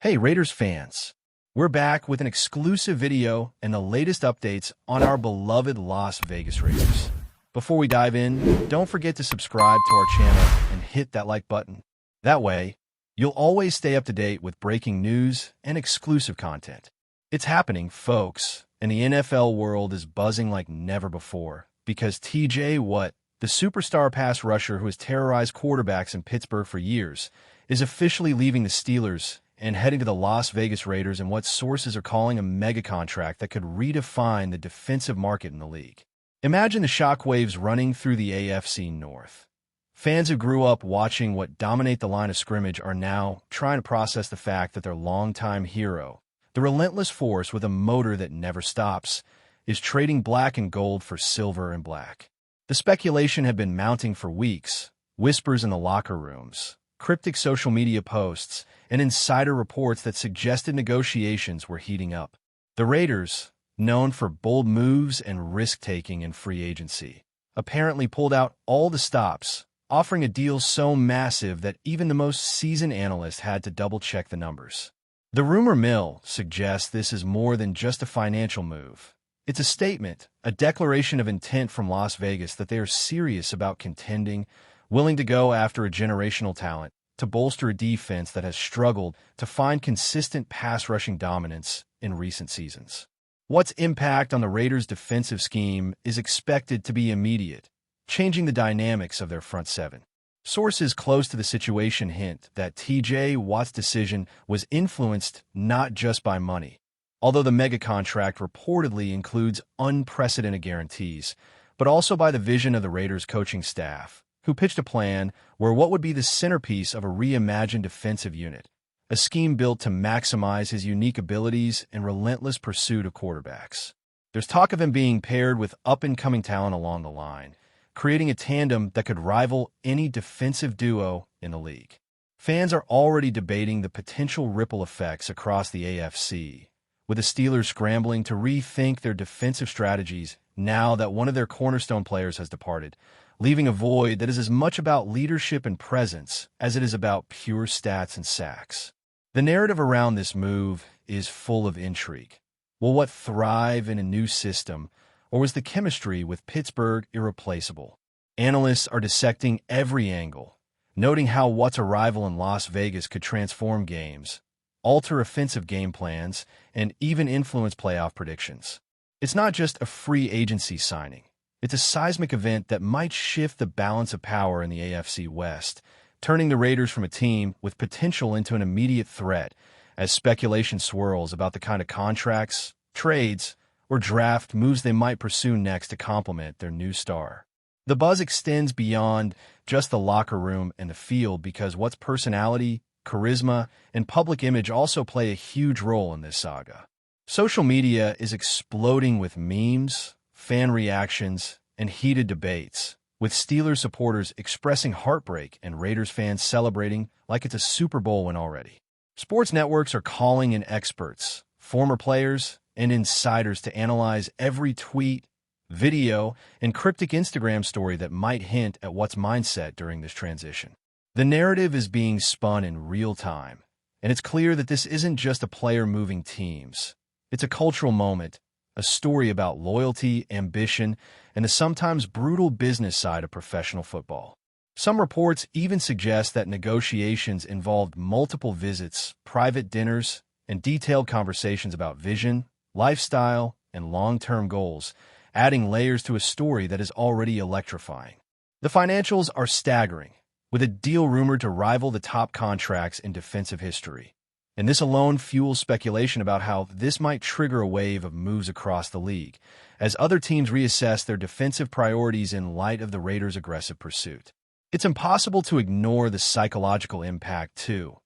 Hey Raiders fans, we're back with an exclusive video and the latest updates on our beloved Las Vegas Raiders. Before we dive in, don't forget to subscribe to our channel and hit that like button. That way, you'll always stay up to date with breaking news and exclusive content. It's happening, folks, and the NFL world is buzzing like never before because TJ Watt, the superstar pass rusher who has terrorized quarterbacks in Pittsburgh for years, is officially leaving the Steelers and heading to the Las Vegas Raiders in what sources are calling a mega contract that could redefine the defensive market in the league. Imagine the shockwaves running through the AFC North. Fans who grew up watching Watt dominate the line of scrimmage are now trying to process the fact that their longtime hero, the relentless force with a motor that never stops, is trading black and gold for silver and black. The speculation had been mounting for weeks, whispers in the locker rooms, cryptic social media posts, and insider reports that suggested negotiations were heating up. The Raiders, known for bold moves and risk-taking in free agency, apparently pulled out all the stops, offering a deal so massive that even the most seasoned analyst had to double-check the numbers. The rumor mill suggests this is more than just a financial move. It's a statement, a declaration of intent from Las Vegas that they are serious about contending, willing to go after a generational talent, to bolster a defense that has struggled to find consistent pass-rushing dominance in recent seasons. Watt's impact on the Raiders' defensive scheme is expected to be immediate, changing the dynamics of their front seven. Sources close to the situation hint that TJ Watt's decision was influenced not just by money, although the mega contract reportedly includes unprecedented guarantees, but also by the vision of the Raiders' coaching staff, who pitched a plan where what would be the centerpiece of a reimagined defensive unit, a scheme built to maximize his unique abilities and relentless pursuit of quarterbacks. There's talk of him being paired with up-and-coming talent along the line, creating a tandem that could rival any defensive duo in the league. Fans are already debating the potential ripple effects across the AFC, with the Steelers scrambling to rethink their defensive strategies now that one of their cornerstone players has departed, leaving a void that is as much about leadership and presence as it is about pure stats and sacks. The narrative around this move is full of intrigue. Will Watt thrive in a new system, or was the chemistry with Pittsburgh irreplaceable? Analysts are dissecting every angle, noting how Watt's arrival in Las Vegas could transform games, alter offensive game plans, and even influence playoff predictions. It's not just a free agency signing. It's a seismic event that might shift the balance of power in the AFC West, turning the Raiders from a team with potential into an immediate threat as speculation swirls about the kind of contracts, trades, or draft moves they might pursue next to complement their new star. The buzz extends beyond just the locker room and the field because Watt's personality, charisma, and public image also play a huge role in this saga. Social media is exploding with memes, fan reactions, and heated debates, with Steelers supporters expressing heartbreak and Raiders fans celebrating like it's a Super Bowl win already. Sports networks are calling in experts, former players, and insiders to analyze every tweet, video, and cryptic Instagram story that might hint at Watt's mindset during this transition. The narrative is being spun in real time, and it's clear that this isn't just a player moving teams. It's a cultural moment, a story about loyalty, ambition, and the sometimes brutal business side of professional football. Some reports even suggest that negotiations involved multiple visits, private dinners, and detailed conversations about vision, lifestyle, and long-term goals, adding layers to a story that is already electrifying. The financials are staggering, with a deal rumored to rival the top contracts in defensive history. And this alone fuels speculation about how this might trigger a wave of moves across the league, as other teams reassess their defensive priorities in light of the Raiders' aggressive pursuit. It's impossible to ignore the psychological impact, too,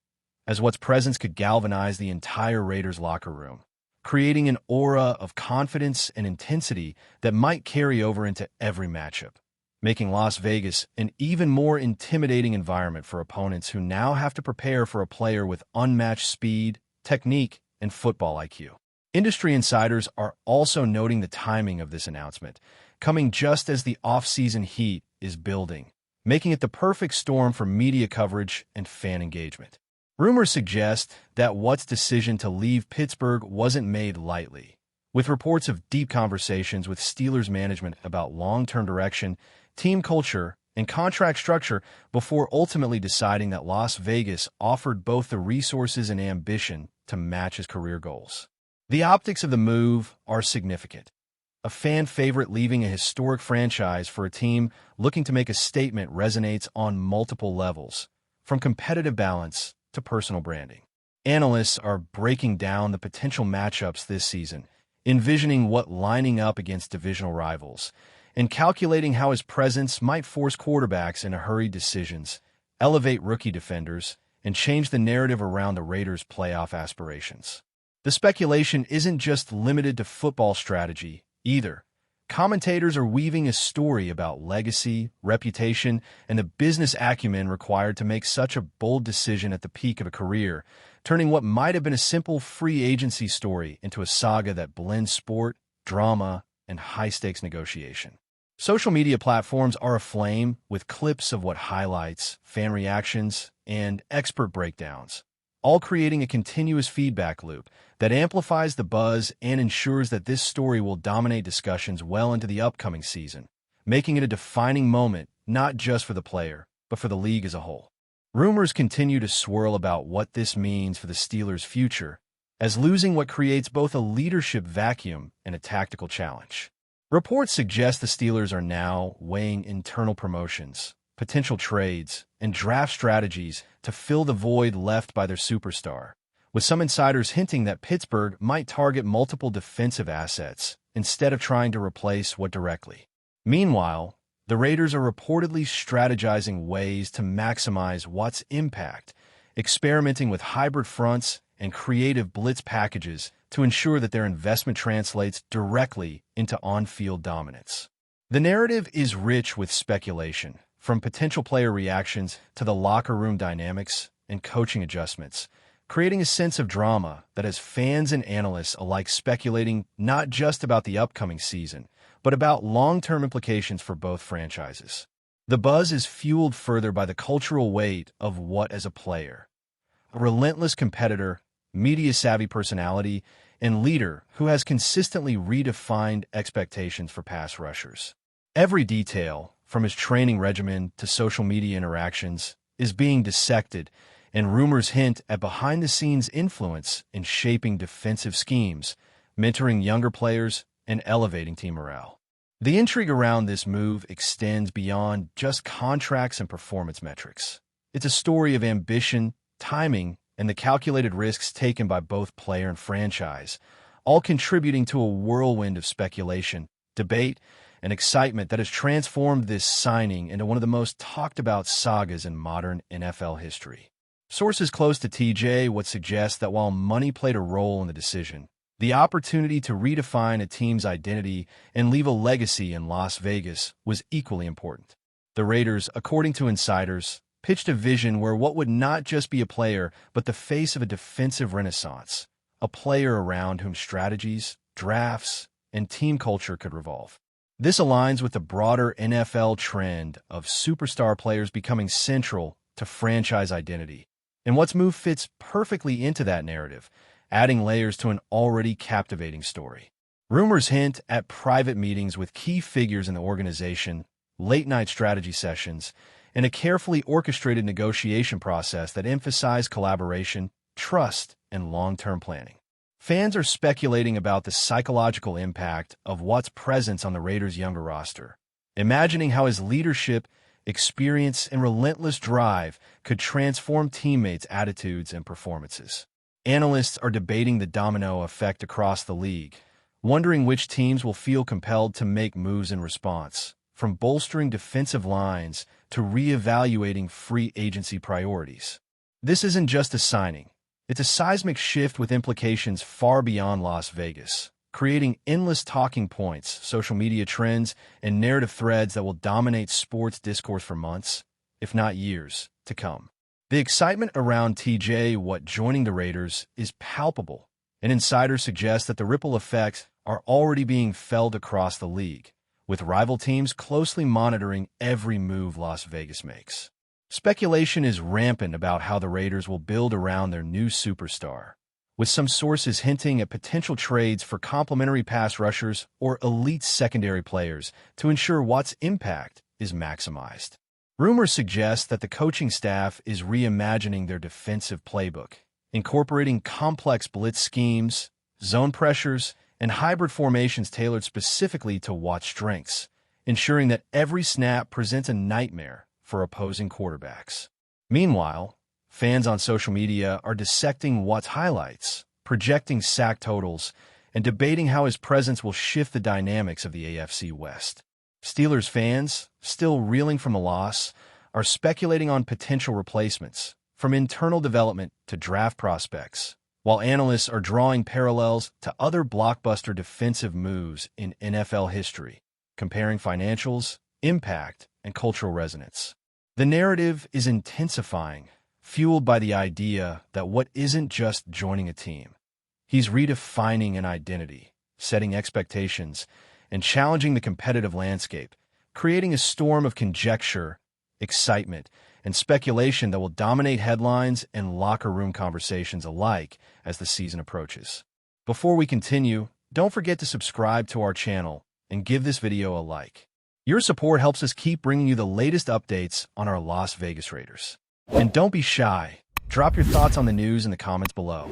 as Watt's presence could galvanize the entire Raiders locker room, creating an aura of confidence and intensity that might carry over into every matchup, making Las Vegas an even more intimidating environment for opponents who now have to prepare for a player with unmatched speed, technique, and football IQ. Industry insiders are also noting the timing of this announcement, coming just as the off-season heat is building, making it the perfect storm for media coverage and fan engagement. Rumors suggest that Watt's decision to leave Pittsburgh wasn't made lightly, with reports of deep conversations with Steelers management about long-term direction, team culture, and contract structure before ultimately deciding that Las Vegas offered both the resources and ambition to match his career goals. The optics of the move are significant. A fan favorite leaving a historic franchise for a team looking to make a statement resonates on multiple levels, from competitive balance to personal branding. Analysts are breaking down the potential matchups this season, envisioning what lining up against divisional rivals, and calculating how his presence might force quarterbacks into hurried decisions, elevate rookie defenders, and change the narrative around the Raiders' playoff aspirations. The speculation isn't just limited to football strategy, either. Commentators are weaving a story about legacy, reputation, and the business acumen required to make such a bold decision at the peak of a career, turning what might have been a simple free agency story into a saga that blends sport, drama, and high-stakes negotiation. Social media platforms are aflame with clips of what highlights, fan reactions, and expert breakdowns, all creating a continuous feedback loop that amplifies the buzz and ensures that this story will dominate discussions well into the upcoming season, making it a defining moment not just for the player, but for the league as a whole. Rumors continue to swirl about what this means for the Steelers' future, as losing what creates both a leadership vacuum and a tactical challenge. Reports suggest the Steelers are now weighing internal promotions, potential trades, and draft strategies to fill the void left by their superstar, with some insiders hinting that Pittsburgh might target multiple defensive assets instead of trying to replace Watt directly. Meanwhile, the Raiders are reportedly strategizing ways to maximize Watt's impact, experimenting with hybrid fronts and creative blitz packages to ensure that their investment translates directly into on-field dominance. The narrative is rich with speculation, from potential player reactions to the locker room dynamics and coaching adjustments, creating a sense of drama that has fans and analysts alike speculating not just about the upcoming season, but about long-term implications for both franchises. The buzz is fueled further by the cultural weight of Watt as a player, a relentless competitor, media-savvy personality, and leader who has consistently redefined expectations for pass rushers. Every detail, from his training regimen to social media interactions, is being dissected, and rumors hint at behind-the-scenes influence in shaping defensive schemes, mentoring younger players, and elevating team morale. The intrigue around this move extends beyond just contracts and performance metrics. It's a story of ambition, timing, and the calculated risks taken by both player and franchise, all contributing to a whirlwind of speculation, debate, and excitement that has transformed this signing into one of the most talked-about sagas in modern NFL history. Sources close to TJ would suggest that while money played a role in the decision, the opportunity to redefine a team's identity and leave a legacy in Las Vegas was equally important. The Raiders, according to insiders, pitched a vision where Watt would not just be a player, but the face of a defensive renaissance, a player around whom strategies, drafts, and team culture could revolve. This aligns with the broader NFL trend of superstar players becoming central to franchise identity. And Watt's move fits perfectly into that narrative, adding layers to an already captivating story. Rumors hint at private meetings with key figures in the organization, late-night strategy sessions, and a carefully orchestrated negotiation process that emphasize collaboration, trust, and long-term planning. Fans are speculating about the psychological impact of Watt's presence on the Raiders' younger roster, imagining how his leadership, experience, and relentless drive could transform teammates' attitudes and performances. Analysts are debating the domino effect across the league, wondering which teams will feel compelled to make moves in response, from bolstering defensive lines to reevaluating free agency priorities. This isn't just a signing. It's a seismic shift with implications far beyond Las Vegas, creating endless talking points, social media trends, and narrative threads that will dominate sports discourse for months, if not years, to come. The excitement around TJ Watt joining the Raiders is palpable, and insiders suggest that the ripple effects are already being felt across the league, with rival teams closely monitoring every move Las Vegas makes. Speculation is rampant about how the Raiders will build around their new superstar, with some sources hinting at potential trades for complementary pass rushers or elite secondary players to ensure Watt's impact is maximized. Rumors suggest that the coaching staff is reimagining their defensive playbook, incorporating complex blitz schemes, zone pressures, and hybrid formations tailored specifically to Watt's strengths, ensuring that every snap presents a nightmare for opposing quarterbacks. Meanwhile, fans on social media are dissecting Watt's highlights, projecting sack totals, and debating how his presence will shift the dynamics of the AFC West. Steelers fans, still reeling from a loss, are speculating on potential replacements, from internal development to draft prospects, while analysts are drawing parallels to other blockbuster defensive moves in NFL history, comparing financials, impact, and cultural resonance. The narrative is intensifying, fueled by the idea that Watt isn't just joining a team. He's redefining an identity, setting expectations, and challenging the competitive landscape, creating a storm of conjecture, excitement, and speculation that will dominate headlines and locker room conversations alike as the season approaches. Before we continue, don't forget to subscribe to our channel and give this video a like. Your support helps us keep bringing you the latest updates on our Las Vegas Raiders. And don't be shy. Drop your thoughts on the news in the comments below.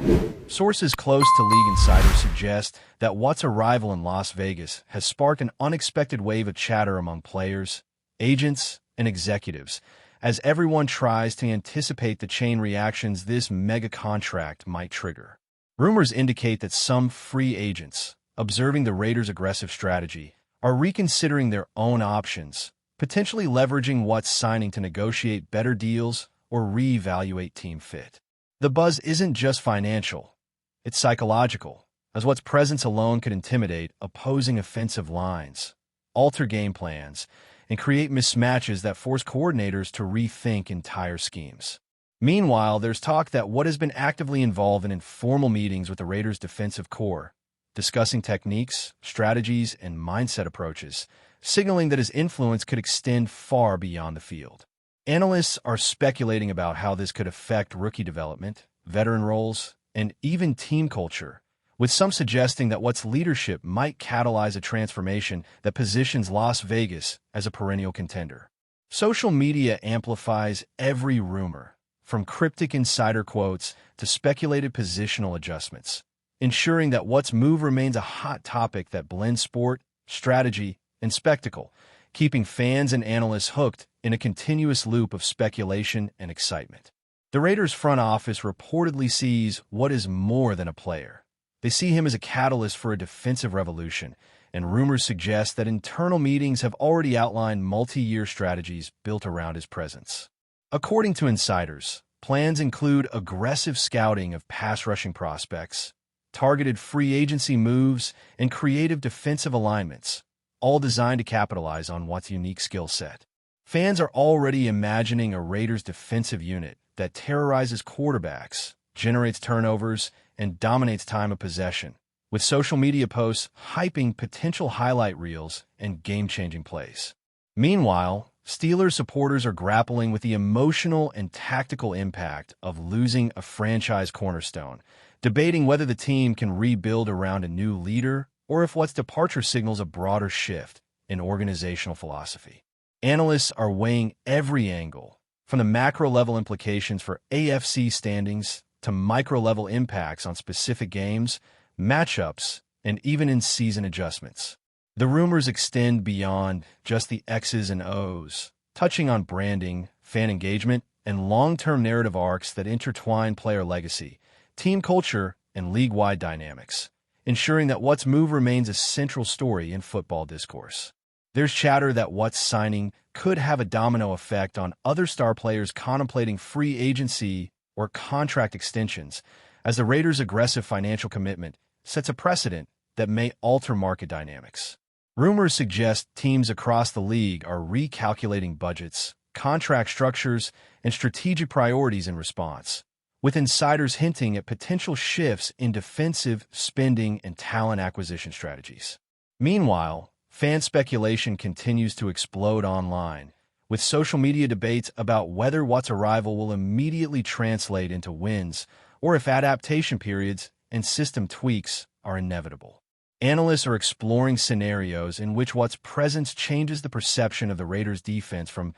Sources close to league insiders suggest that Watt's arrival in Las Vegas has sparked an unexpected wave of chatter among players, agents, and executives, as everyone tries to anticipate the chain reactions this mega contract might trigger. Rumors indicate that some free agents, observing the Raiders' aggressive strategy, are reconsidering their own options, potentially leveraging Watt's signing to negotiate better deals or reevaluate team fit. The buzz isn't just financial, it's psychological, as Watt's presence alone could intimidate opposing offensive lines, alter game plans, and create mismatches that force coordinators to rethink entire schemes. Meanwhile, there's talk that Watt has been actively involved in informal meetings with the Raiders' defensive core, discussing techniques, strategies, and mindset approaches, signaling that his influence could extend far beyond the field. Analysts are speculating about how this could affect rookie development, veteran roles, and even team culture, with some suggesting that Watt's leadership might catalyze a transformation that positions Las Vegas as a perennial contender. Social media amplifies every rumor, from cryptic insider quotes to speculated positional adjustments, ensuring that Watt's move remains a hot topic that blends sport, strategy, and spectacle, keeping fans and analysts hooked in a continuous loop of speculation and excitement. The Raiders' front office reportedly sees Watt as more than a player. They see him as a catalyst for a defensive revolution, and rumors suggest that internal meetings have already outlined multi-year strategies built around his presence. According to insiders, plans include aggressive scouting of pass-rushing prospects, targeted free agency moves, and creative defensive alignments, all designed to capitalize on Watt's unique skill set. Fans are already imagining a Raiders defensive unit that terrorizes quarterbacks, generates turnovers, and dominates time of possession, with social media posts hyping potential highlight reels and game-changing plays. Meanwhile, Steelers supporters are grappling with the emotional and tactical impact of losing a franchise cornerstone, debating whether the team can rebuild around a new leader or if Watt's departure signals a broader shift in organizational philosophy. Analysts are weighing every angle, from the macro-level implications for AFC standings to micro-level impacts on specific games, matchups, and even in-season adjustments. The rumors extend beyond just the X's and O's, touching on branding, fan engagement, and long-term narrative arcs that intertwine player legacy, team culture, and league-wide dynamics, ensuring that Watt's move remains a central story in football discourse. There's chatter that Watt's signing could have a domino effect on other star players contemplating free agency or contract extensions, as the Raiders' aggressive financial commitment sets a precedent that may alter market dynamics. Rumors suggest teams across the league are recalculating budgets, contract structures, and strategic priorities in response, with insiders hinting at potential shifts in defensive spending and talent acquisition strategies. Meanwhile, fan speculation continues to explode online, with social media debates about whether Watt's arrival will immediately translate into wins or if adaptation periods and system tweaks are inevitable. Analysts are exploring scenarios in which Watt's presence changes the perception of the Raiders' defense from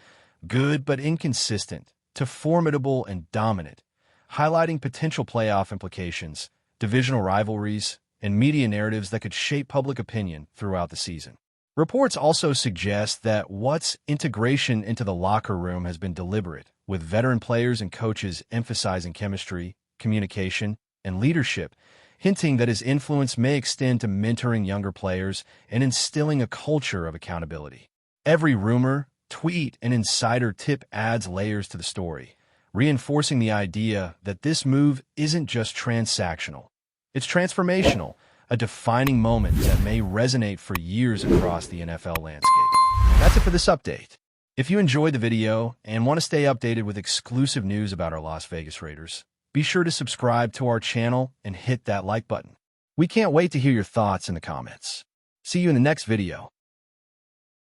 good but inconsistent to formidable and dominant, highlighting potential playoff implications, divisional rivalries, and media narratives that could shape public opinion throughout the season. Reports also suggest that Watt's integration into the locker room has been deliberate, with veteran players and coaches emphasizing chemistry, communication, and leadership, hinting that his influence may extend to mentoring younger players and instilling a culture of accountability. Every rumor, tweet, and insider tip adds layers to the story, reinforcing the idea that this move isn't just transactional. It's transformational, a defining moment that may resonate for years across the NFL landscape. That's it for this update. If you enjoyed the video and want to stay updated with exclusive news about our Las Vegas Raiders, be sure to subscribe to our channel and hit that like button. We can't wait to hear your thoughts in the comments. See you in the next video.